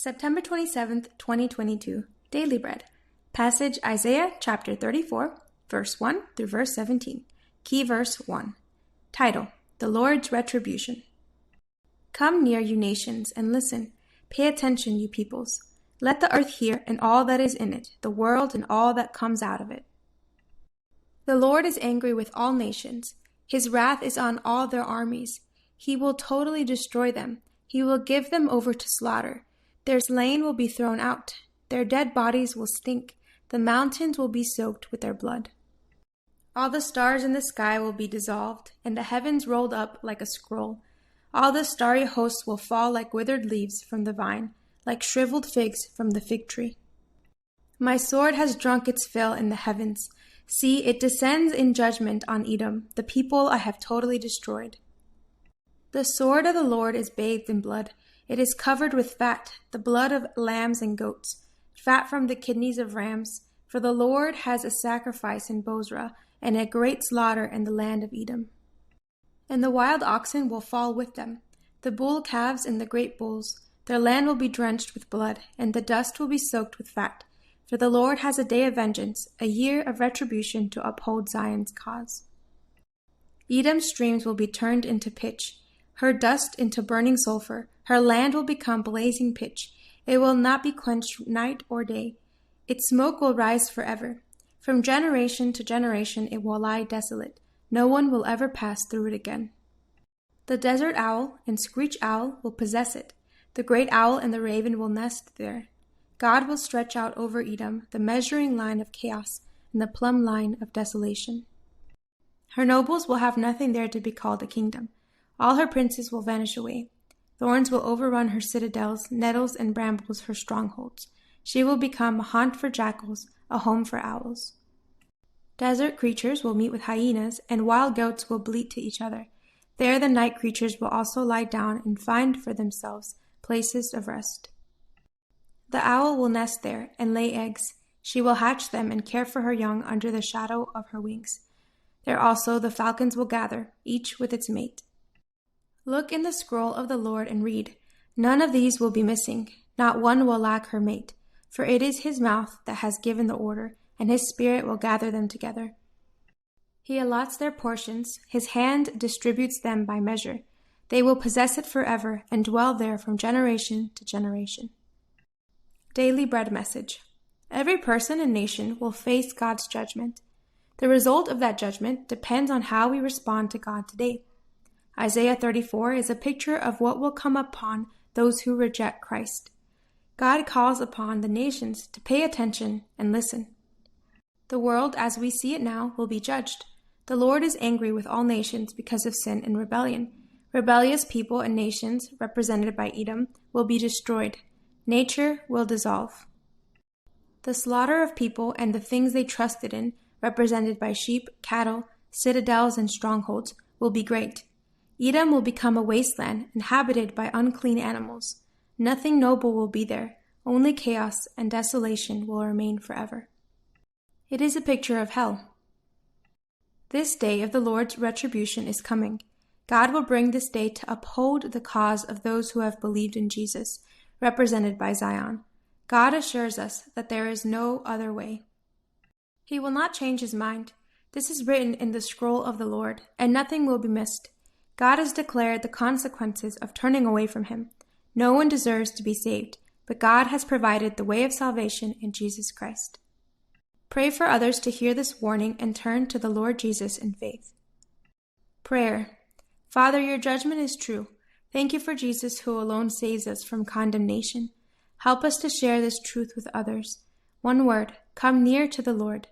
September 27th, 2022. Daily Bread. Passage Isaiah chapter 34, verse 1 through verse 17. Key verse 1. Title: The Lord's Retribution. Come near, you nations, and listen. Pay attention, you peoples. Let the earth hear and all that is in it, the world and all that comes out of it. The Lord is angry with all nations. His wrath is on all their armies. He will totally destroy them. He will give them over to slaughter. Their slain will be thrown out. Their dead bodies will stink. The mountains will be soaked with their blood. All the stars in the sky will be dissolved, and the heavens rolled up like a scroll. All the starry hosts will fall like withered leaves from the vine, like shriveled figs from the fig tree. My sword has drunk its fill in the heavens. See, it descends in judgment on Edom, the people I have totally destroyed. The sword of the Lord is bathed in blood. It is covered with fat, the blood of lambs and goats, fat from the kidneys of rams. For the Lord has a sacrifice in Bozrah, and a great slaughter in the land of Edom. And the wild oxen will fall with them, the bull calves and the great bulls. Their land will be drenched with blood, and the dust will be soaked with fat. For the Lord has a day of vengeance, a year of retribution to uphold Zion's cause. Edom's streams will be turned into pitch, her dust into burning sulfur. Her land will become blazing pitch. It will not be quenched night or day. Its smoke will rise forever. From generation to generation it will lie desolate. No one will ever pass through it again. The desert owl and screech owl will possess it. The great owl and the raven will nest there. God will stretch out over Edom the measuring line of chaos and the plumb line of desolation. Her nobles will have nothing there to be called a kingdom. All her princes will vanish away. Thorns will overrun her citadels, nettles and brambles her strongholds. She will become a haunt for jackals, a home for owls. Desert creatures will meet with hyenas, and wild goats will bleat to each other. There the night creatures will also lie down and find for themselves places of rest. The owl will nest there and lay eggs. She will hatch them and care for her young under the shadow of her wings. There also the falcons will gather, each with its mate. Look in the scroll of the Lord and read. None of these will be missing. Not one will lack her mate. For it is his mouth that has given the order, and his spirit will gather them together. He allots their portions. His hand distributes them by measure. They will possess it forever and dwell there from generation to generation. Daily Bread Message. Every person and nation will face God's judgment. The result of that judgment depends on how we respond to God today. Isaiah 34 is a picture of what will come upon those who reject Christ. God calls upon the nations to pay attention and listen. The world as we see it now will be judged. The Lord is angry with all nations because of sin and rebellion. Rebellious people and nations, represented by Edom, will be destroyed. Nature will dissolve. The slaughter of people and the things they trusted in, represented by sheep, cattle, citadels, and strongholds, will be great. Edom will become a wasteland inhabited by unclean animals. Nothing noble will be there. Only chaos and desolation will remain forever. It is a picture of hell. This day of the Lord's retribution is coming. God will bring this day to uphold the cause of those who have believed in Jesus, represented by Zion. God assures us that there is no other way. He will not change his mind. This is written in the scroll of the Lord, and nothing will be missed. God has declared the consequences of turning away from him. No one deserves to be saved, but God has provided the way of salvation in Jesus Christ. Pray for others to hear this warning and turn to the Lord Jesus in faith. Prayer. Father, your judgment is true. Thank you for Jesus, who alone saves us from condemnation. Help us to share this truth with others. One word, come near to the Lord.